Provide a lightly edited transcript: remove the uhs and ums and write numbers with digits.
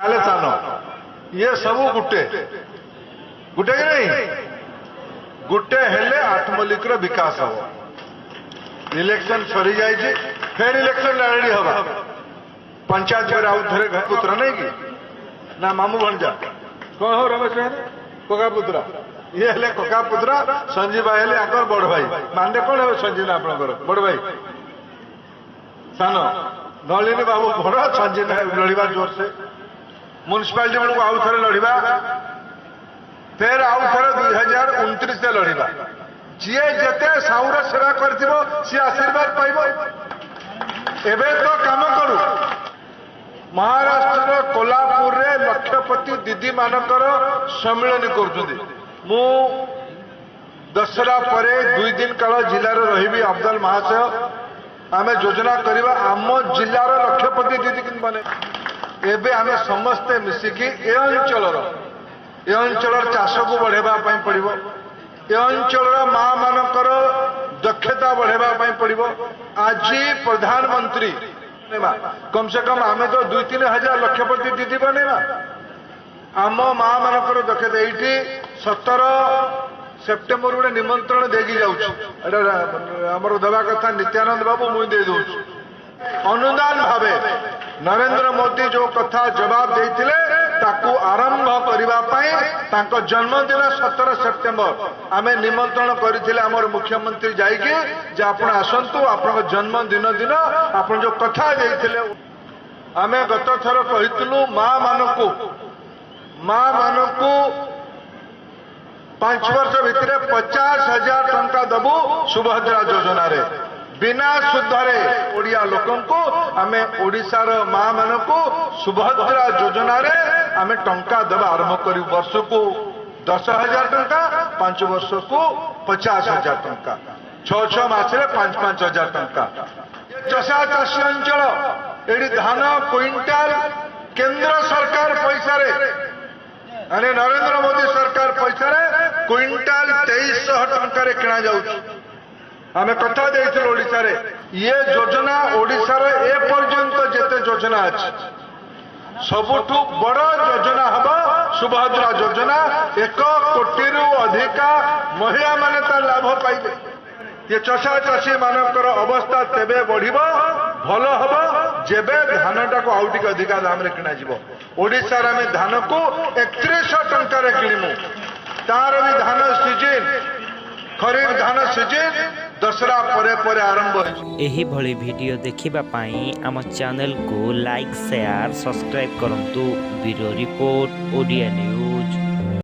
ताले सान ये सब गुटे गुटे कि नहीं गुटे हेले आठमल्लिक विकास हम इलेक्शन सरी जाए फिर इलेक्शन लड़ी हवा पंचायत में आउ थे पुत्र नहीं कि ना मामू भंजा कौन हो रमेश भाई कोका पुत्रा ये हेले कोका पुत्रा संजीव भाई हेले आकर बड़ भाई मानते कौन है संजीव ना आपंकर बड़ भाई सान नलिनी बाबू बड़ संजीव लड़वा जोर से म्यूनिसिपालिटी बेलू आउ थे लड़वा फिर आउ थे 2029 लड़वा जी जिते साउर सेवा कर सी आशीर्वाद पाइब एबे तो काम करू महाराष्ट्र कोल्हापुर रे लक्षपति दीदी मानकर सम्मिलन कर दशरा परे 2 दिन काल जिलार रही अफजल महाशय आम योजना करवा आम जिलार लक्षपति दीदी कि बने एबे आम समस्ते मिसिकी ए अंचल चाष को बढ़ेबा पड़ो ए अंचल माँ मानकर दक्षता बढ़ेबा पड़ो आज प्रधानमंत्री कम से कम आम तो 2-3 हजार लक्षपति दीदी बनेवा आम माँ मानकर दक्षता ये 17 सेप्टेम्बर गोटे निमंत्रण देगी जामर देवा कथा नित्यानंद बाबू मुई दे दू अनुदान भावे नरेंद्र मोदी जो कथा जवाब देते ताकू आरंभ करने जन्मदिन 17 सेप्टेम्बर आम निमंत्रण करते आमर मुख्यमंत्री जाइए जे आप आसतु आप जन्मदिन दिन आप जो कथा देते आम गत थर कहलु माँ मानकू 5 वर्ष भितर 50,000 टंका दबु सुभद्रा योजना रे बिना सुधरे ओडिया लोकन को आमे ओडिशार माँ मानकू सुभद्रा योजना रे आमे टंका दबा आरंभ करू वर्ष को 10,000 टंका 5 वर्ष को 50,000 टंका 6 मासरे 5,000 टंका चषा चाषी अंचल ये धान क्विंटाल केंद्र सरकार पैसा अरे नरेंद्र मोदी सरकार पैसा क्विंटाल 2300 टंका किणा जाउछ आमे कथा देइथिल ओडिसा रे ये योजना ओडिसा रे ए पर्यंत जेते योजना अछि सबुठु बड़ योजना हबा सुभद्रा योजना 1 कोटी रु अधिका महिला माने तार लाभ पाइबे ये चषा चाषी मानकर अवस्था तेबे बढ़िबो भल हम जेबे धानटा को आउ टिके अधिका दाम रे किना जिवो ओडिसा रे आमे धान को 3100 टंका रे किनिमु तार भी धान सीजन खरीफ धान सीजन दशरा परे परे आरंभ हो एही भली वीडियो देखिबा पाई आम चैनल को लाइक शेयर सब्सक्राइब करंतु ब्यूरो रिपोर्ट ओडिया न्यूज।